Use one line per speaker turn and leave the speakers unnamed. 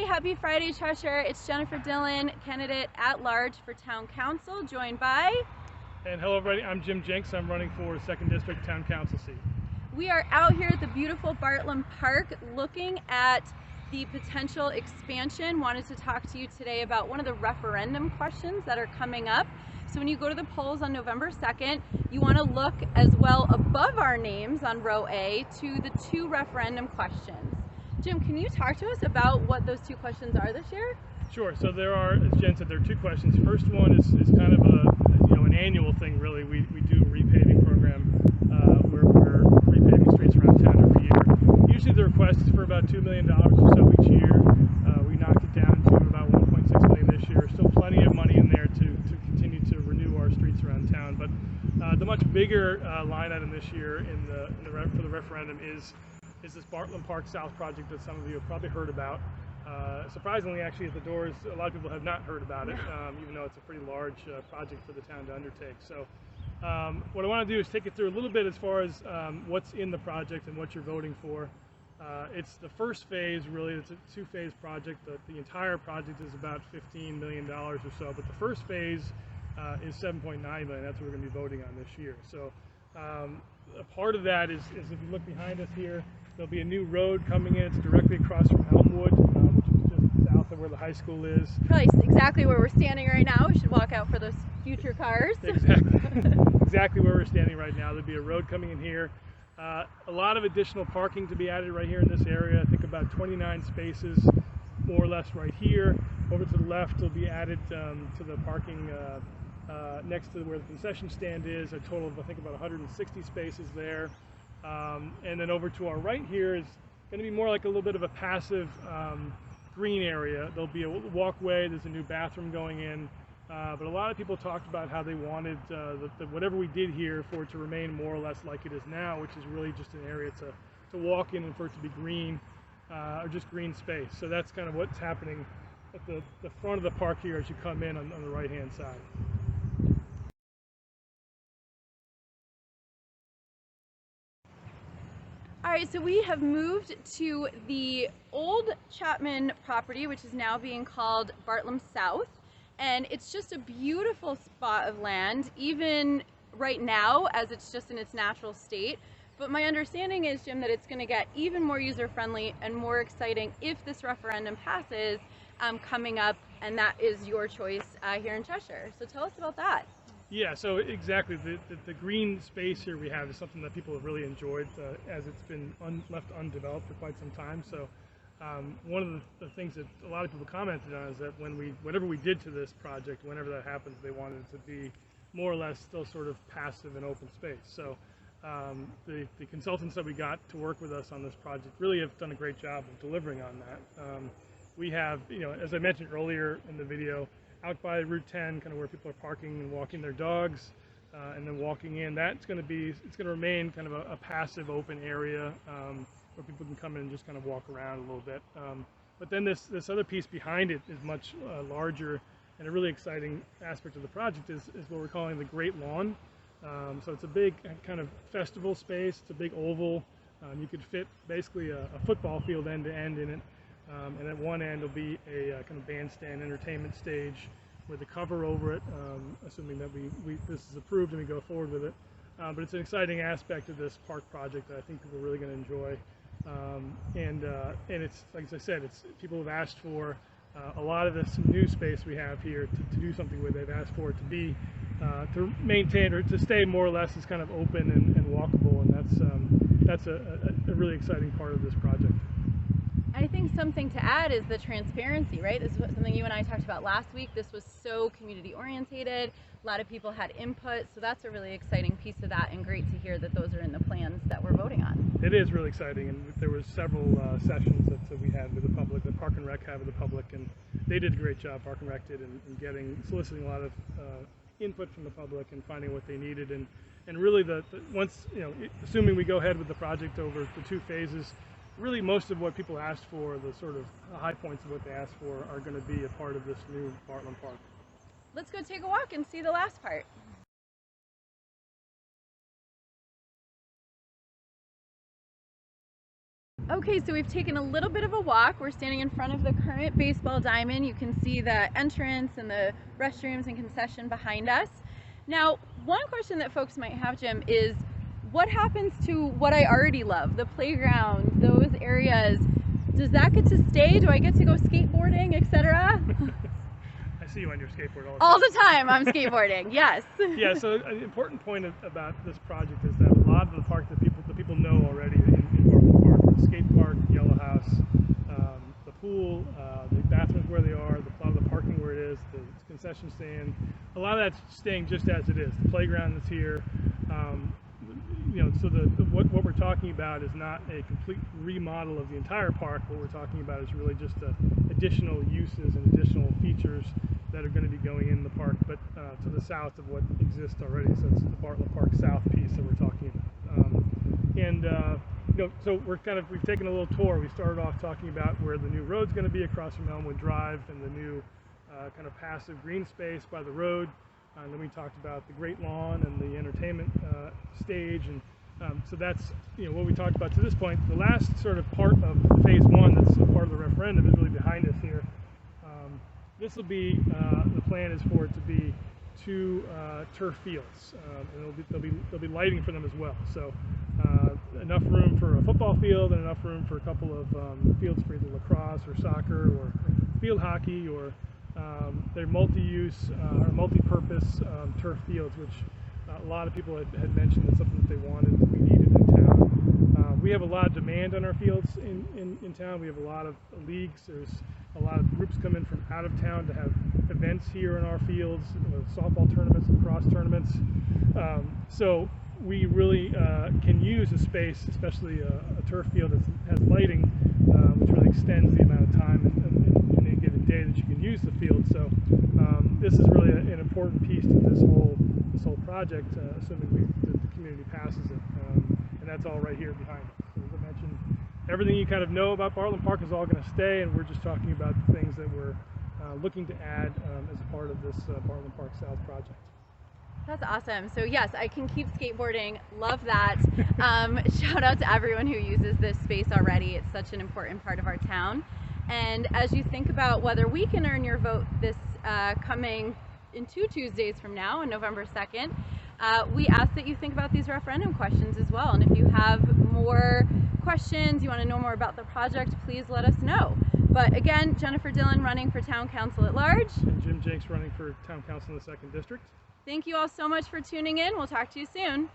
Happy Friday, Cheshire. It's Jennifer Dillon, candidate at large for Town Council, joined by...
And hello everybody, I'm Jim Jenks. I'm running for 2nd District Town Council seat.
We are out here at the beautiful Bartlem Park looking at the potential expansion. Wanted to talk to you today about one of the referendum questions that are coming up. So when you go to the polls on November 2nd, you want to look as well above our names on row A to the 2 referendum questions. Jim, can you talk to us about what those 2 questions are this year?
Sure. So there are, as Jen said, there are 2 questions. First one is kind of an annual thing, really. We do a repaving program where we're repaving streets around town every year. Usually the request is for about $2 million or so each year. We knocked it down to about $1.6 million this year. Still plenty of money in there to continue to renew our streets around town. But the much bigger line item this year for the referendum is this Bartlem Park South project that some of you have probably heard about. Surprisingly, actually, at the doors, a lot of people have not heard about it, even though it's a pretty large project for the town to undertake. So what I want to do is take it through a little bit as far as what's in the project and what you're voting for. It's the first phase, really. It's a 2-phase project. The entire project is about $15 million or so, but the first phase is $7.9 million. That's what we're going to be voting on this year. So a part of that is if you look behind us here, there'll be a new road coming in. It's directly across from Elmwood, which is just south of where the high school is.
Probably exactly where we're standing right now. We should walk out for those future cars.
Exactly. Exactly where we're standing right now. There'll be a road coming in here. A lot of additional parking to be added right here in this area. I think about 29 spaces, more or less, right here. Over to the left, will be added to the parking next to where the concession stand is. A total of, I think, about 160 spaces there. And then over to our right here is going to be more like a little bit of a passive green area. There'll be a walkway. There's a new bathroom going in. But a lot of people talked about how they wanted whatever we did here for it to remain more or less like it is now, which is really just an area to walk in and for it to be green, or just green space. So that's kind of what's happening at the front of the park here as you come in on the right-hand side.
All right, so we have moved to the old Chapman property, which is now being called Bartlem South. And it's just a beautiful spot of land, even right now, as it's just in its natural state. But my understanding is, Jim, that it's going to get even more user-friendly and more exciting if this referendum passes coming up, and that is your choice here in Cheshire. So tell us about that.
Yeah, so exactly. The green space here we have is something that people have really enjoyed as it's been left undeveloped for quite some time. So one of the things that a lot of people commented on is that whatever we did to this project, whenever that happens, they wanted it to be more or less still sort of passive and open space. So the consultants that we got to work with us on this project really have done a great job of delivering on that. We have, as I mentioned earlier in the video, out by Route 10, kind of where people are parking and walking their dogs, and then walking in, it's going to remain kind of a passive open area where people can come in and just kind of walk around a little bit. But then this other piece behind it is much larger, and a really exciting aspect of the project is what we're calling the Great Lawn. So it's a big kind of festival space. It's a big oval. You could fit basically a football field end to end in it. And at one end will be a kind of bandstand entertainment stage with a cover over it, assuming that this is approved and we go forward with it. But it's an exciting aspect of this park project that I think people are really going to enjoy. And it's, like I said, people have asked for a lot of this new space we have here to do something with. They've asked for it to be to maintain or to stay more or less as kind of open and walkable, and that's a really exciting part of this project.
I think something to add is the transparency, right? This is something you and I talked about last week. This was so community orientated. A lot of people had input, so that's a really exciting piece of that, and great to hear that those are in the plans that we're voting on.
It is really exciting, and there was several sessions that we had with the public, that Park and Rec had with the public, and they did a great job, Park and Rec did, in soliciting a lot of input from the public and finding what they needed. And really, once, assuming we go ahead with the project over the 2 phases, really most of what people asked for, the sort of high points of what they asked for, are going to be a part of this new Bartlem Park.
Let's go take a walk and see the last part. Okay, so we've taken a little bit of a walk. We're standing in front of the current baseball diamond. You can see the entrance and the restrooms and concession behind us. Now, one question that folks might have, Jim, is what happens to what I already love, the playground, those areas? Does that get to stay? Do I get to go skateboarding, etc.?
I see you on your skateboard
All the time I'm skateboarding, yes.
Yeah, so an important point about this project is that a lot of the park that people know already in Bartlem Park, the skate park, Yellow House, the pool, the bathrooms where they are, a lot of the parking where it is, the concession stand, a lot of that's staying just as it is. The playground that's here. So what we're talking about is not a complete remodel of the entire park. What we're talking about is really just additional uses and additional features that are going to be going in the park, but to the south of what exists already. So it's the Bartlem Park South piece that we're talking about. So we've taken a little tour. We started off talking about where the new road's going to be across from Elmwood Drive and the new kind of passive green space by the road. And then we talked about the Great Lawn and the entertainment stage, and so that's what we talked about to this point. The last sort of part of phase one, that's part of the referendum, is really behind us here. This will be the plan is for it to be 2 turf fields, and there'll be lighting for them as well. So enough room for a football field and enough room for a couple of fields for either lacrosse or soccer or field hockey, or they're multi-use or multi-purpose turf fields, which a lot of people had mentioned that's something that they wanted, that we needed in town. We have a lot of demand on our fields in town. We have a lot of leagues. There's a lot of groups come in from out of town to have events here in our fields, softball tournaments, lacrosse tournaments. So we really can use a space, especially a turf field that has lighting, which really extends the amount of time in a given day that you can use the field. So this is really an important piece to this whole project, assuming the community passes it, and that's all right here behind us. So as I mentioned, everything you kind of know about Bartlem Park is all going to stay, and we're just talking about the things that we're looking to add as a part of this Bartlem Park South project.
That's awesome. So yes, I can keep skateboarding. Love that. Shout out to everyone who uses this space already. It's such an important part of our town. And as you think about whether we can earn your vote this coming in 2 Tuesdays from now, on November 2nd, we ask that you think about these referendum questions as well. And if you have more questions, you want to know more about the project, please let us know. But again, Jennifer Dillon running for Town Council at Large.
And Jim Jenks running for Town Council in the 2nd District.
Thank you all so much for tuning in. We'll talk to you soon.